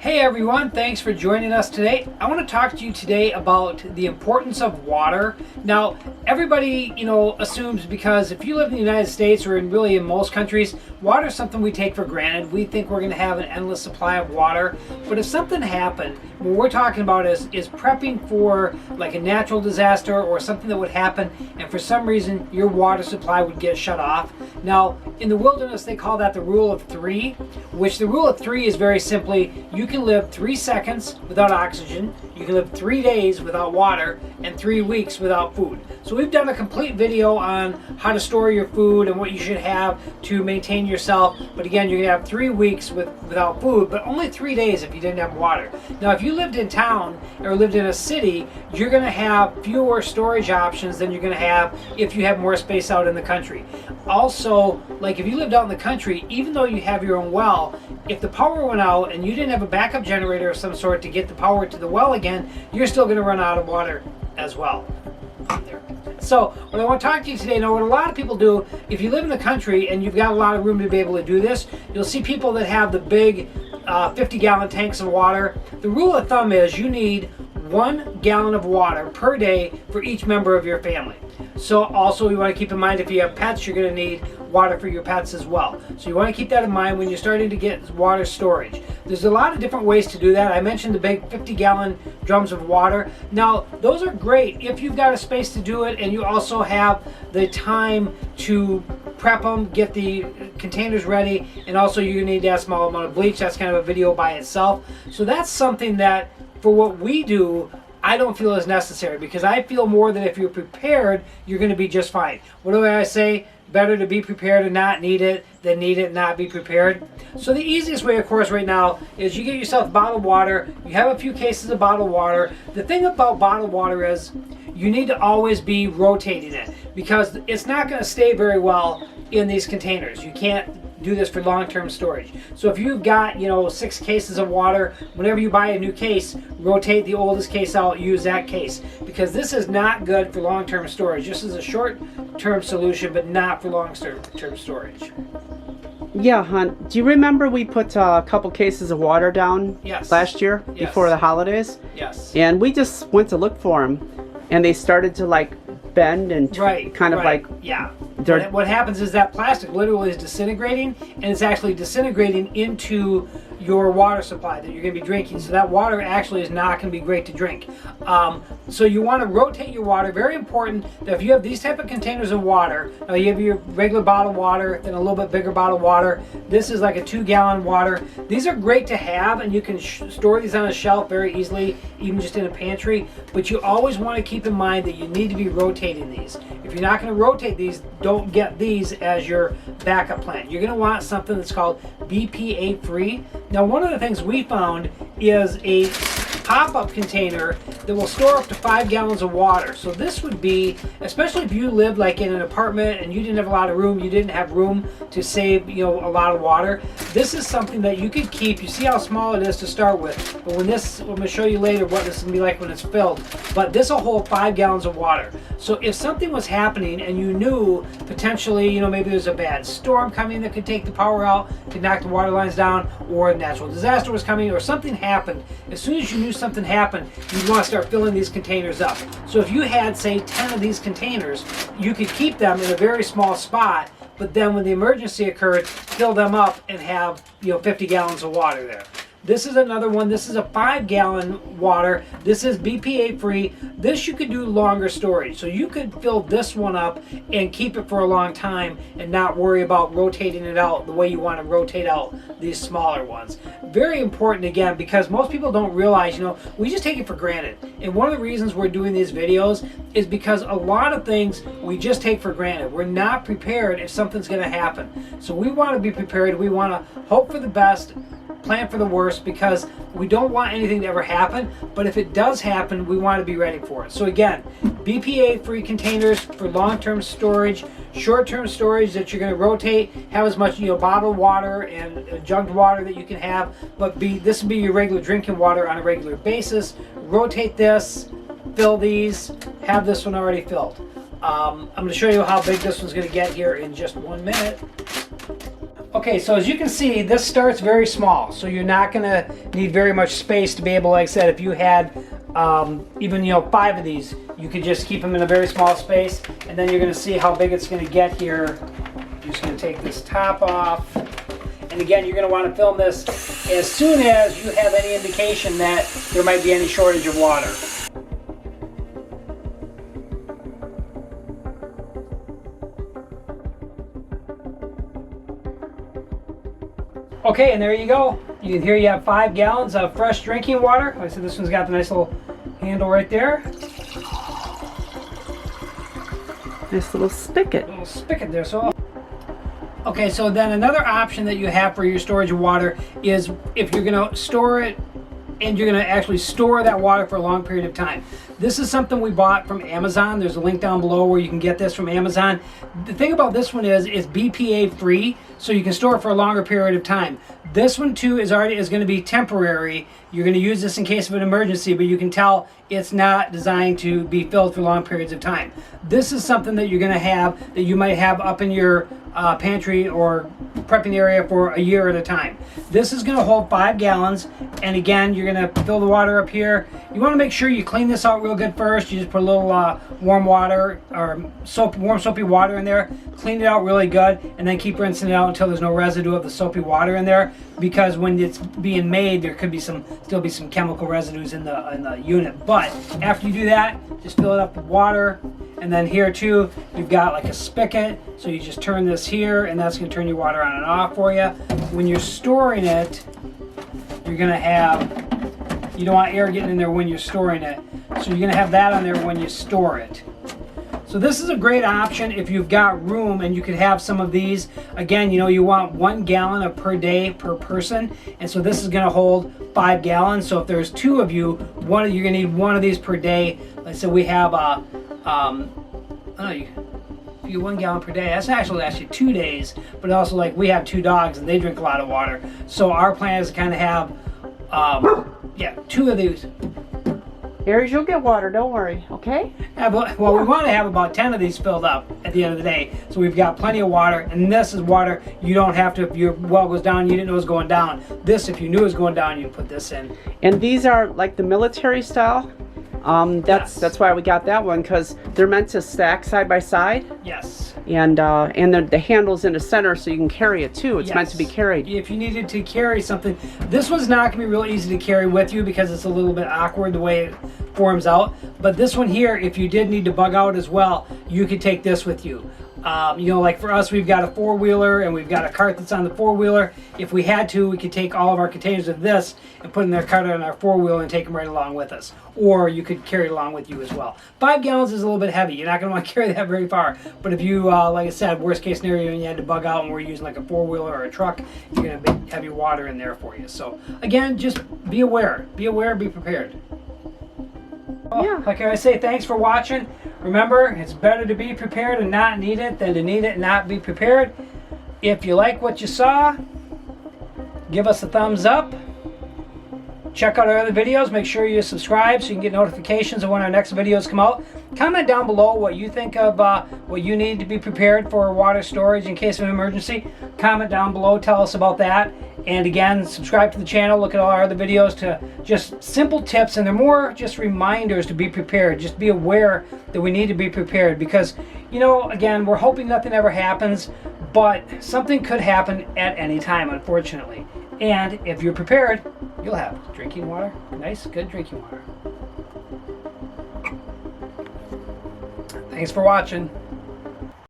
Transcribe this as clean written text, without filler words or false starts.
Hey everyone, thanks for joining us today. I want to talk to you today about the importance of water. Now, everybody, assumes because if you live in the United States or really in most countries, water is something we take for granted. We think we're going to have an endless supply of water. But if something happened, what we're talking about is prepping for like a natural disaster or something that would happen, and for some reason your water supply would get shut off. Now, in the wilderness, they call that the rule of three, which the rule of three is very simply, you can live 3 seconds without oxygen, you can live 3 days without water, and 3 weeks without food. So we've done a complete video on how to store your food and what you should have to maintain yourself. But again, you're gonna have 3 weeks without food, but only 3 days if you didn't have water. Now, if you lived in town or lived in a city, you're gonna have fewer storage options than you're gonna have if you have more space out in the country. Also, like if you lived out in the country, even though you have your own well, if the power went out and you didn't have a backup generator of some sort to get the power to the well again, you're still going to run out of water as well. So what I want to talk to you today, now what a lot of people do, if you live in the country and you've got a lot of room to be able to do this, you'll see people that have the big 50-gallon tanks of water. The rule of thumb is you need 1 gallon of water per day for each member of your family. So also you want to keep in mind if you have pets, you're going to need water for your pets as well. So you want to keep that in mind when you're starting to get water storage. There's a lot of different ways to do that. I mentioned the big 50-gallon drums of water. Now, those are great if you've got a space to do it and you also have the time to prep them, get the containers ready, and also you need that small amount of bleach. That's kind of a video by itself. So that's something that for what we do, I don't feel is necessary, because I feel more that if you're prepared, you're going to be just fine. What do I say? Better to be prepared and not need it than need it and not be prepared. So the easiest way, of course, right now is you get yourself bottled water. You have a few cases of bottled water. The thing about bottled water is you need to always be rotating it, because it's not going to stay very well in these containers. You can't do this for long-term storage. So if you've got 6 cases of water, whenever you buy a new case, rotate the oldest case out, use that case, because this is not good for long-term storage. This is a short-term solution, but not for long-term storage. Yeah, hon. Do you remember we put a couple cases of water down last year before the holidays? Yes. And we just went to look for them, and they started to like bend and kind of like what happens is that plastic literally is disintegrating, and it's actually disintegrating into your water supply that you're going to be drinking. So that water actually is not going to be great to drink. So you want to rotate your water. Very important that if you have these type of containers of water, you have your regular bottled water, then a little bit bigger bottled water. This is like a 2-gallon water. These are great to have, and you can store these on a shelf very easily, even just in a pantry. But you always want to keep in mind that you need to be rotating these. If you're not going to rotate these, don't get these as your backup plan. You're going to want something that's called BPA free. Now, one of the things we found is a pop-up container that will store up to 5 gallons of water. So this would be, especially if you lived like in an apartment and you didn't have a lot of room, you didn't have room to save a lot of water, this is something that you could keep. You see how small it is to start with, but I'm going to show you later what this is going to be like when it's filled, but this will hold 5 gallons of water. So if something was happening and you knew potentially, maybe there's a bad storm coming that could take the power out, could knock the water lines down, or a natural disaster was coming, or something happened, as soon as you knew something happened, you'd want to start filling these containers up. So if you had, say, 10 of these containers, you could keep them in a very small spot, but then when the emergency occurred, fill them up and have 50 gallons of water there. This is another one. This is a 5-gallon water. This is BPA free. This you could do longer storage. So you could fill this one up and keep it for a long time and not worry about rotating it out the way you want to rotate out these smaller ones. Very important, again, because most people don't realize, we just take it for granted. And one of the reasons we're doing these videos is because a lot of things we just take for granted. We're not prepared if something's going to happen. So we want to be prepared. We want to hope for the best, plan for the worst, because we don't want anything to ever happen, but if it does happen, we want to be ready for it. So again, BPA free containers for long-term storage, short-term storage that you're going to rotate, have as much bottled water and jugged water that you can have, but this will be your regular drinking water on a regular basis. Rotate this, fill these, have this one already filled. I'm going to show you how big this one's going to get here in just 1 minute. Okay, so as you can see, this starts very small, so you're not going to need very much space to be able, like I said, if you had even 5 of these, you could just keep them in a very small space, and then you're going to see how big it's going to get here. You're just going to take this top off, and again, you're going to want to film this as soon as you have any indication that there might be any shortage of water. Okay, and there you go. Here you have 5 gallons of fresh drinking water. Like I said, this one's got the nice little handle right there. Nice little spigot. Little spigot there. Okay, so then another option that you have for your storage of water is if you're going to store it and you're going to actually store that water for a long period of time. This is something we bought from Amazon. There's a link down below where you can get this from Amazon. The thing about this one is it's BPA free, so you can store it for a longer period of time. This one too is going to be temporary. You're going to use this in case of an emergency, but you can tell it's not designed to be filled for long periods of time. This is something that you're going to have that you might have up in your pantry or prepping area for a year at a time. This is going to hold 5 gallons, and again, you're going to fill the water up here. You want to make sure you clean this out real good first. You just put a little warm water or warm soapy water in there, clean it out really good, and then keep rinsing it out until there's no residue of the soapy water in there, because when it's being made, there could be still be some chemical residues in the unit. But after you do that, just fill it up with water. And then here too, you've got like a spigot, so you just turn this here, and that's going to turn your water on and off for you. When you're storing it, you're going to have, you don't want air getting in there when you're storing it, so you're going to have that on there when you store it. So this is a great option if you've got room and you could have some of these. Again, you want 1 gallon per day per person, and so this is going to hold 5 gallons. So if there's 2 of you, you're going to need 1 of these per day. Like I said, we have you get 1 gallon per day. That's actually 2 days, but also like we have 2 dogs and they drink a lot of water. So our plan is to kind of have 2 of these. Aries, you'll get water, don't worry, okay? Yeah, well, we want to have about 10 of these filled up at the end of the day. So we've got plenty of water, and this is water you don't have to, if your well goes down, you didn't know it was going down. This, if you knew it was going down, you put this in. And these are like the military style. That's why we got that one, because they're meant to stack side by side. Yes. And the handle's in the center, so you can carry it too. It's meant to be carried. If you needed to carry something, this one's not going to be real easy to carry with you because it's a little bit awkward the way it forms out. But this one here, if you did need to bug out as well, you could take this with you. Like for us, we've got a 4-wheeler and we've got a cart that's on the 4-wheeler. If we had to, we could take all of our containers of this and put in their cart on our 4-wheeler and take them right along with us. Or you could carry it along with you as well. 5 gallons is a little bit heavy. You're not going to want to carry that very far. But if you, like I said, worst case scenario, and you had to bug out and we're using like a 4-wheeler or a truck, you're going to have your water in there for you. So again, just be aware. Be aware, be prepared. Well, like I say, thanks for watching. Remember, it's better to be prepared and not need it than to need it and not be prepared. If you like what you saw, give us a thumbs up. Check out our other videos. Make sure you subscribe so you can get notifications of when our next videos come out. Comment down below what you think of what you need to be prepared for water storage in case of an emergency. Comment down below. Tell us about that. And again, subscribe to the channel. Look at all our other videos to just simple tips, and they're more just reminders to be prepared. Just be aware that we need to be prepared because, again, we're hoping nothing ever happens, but something could happen at any time, unfortunately. And if you're prepared, you'll have drinking water, nice, good drinking water. Thanks for watching.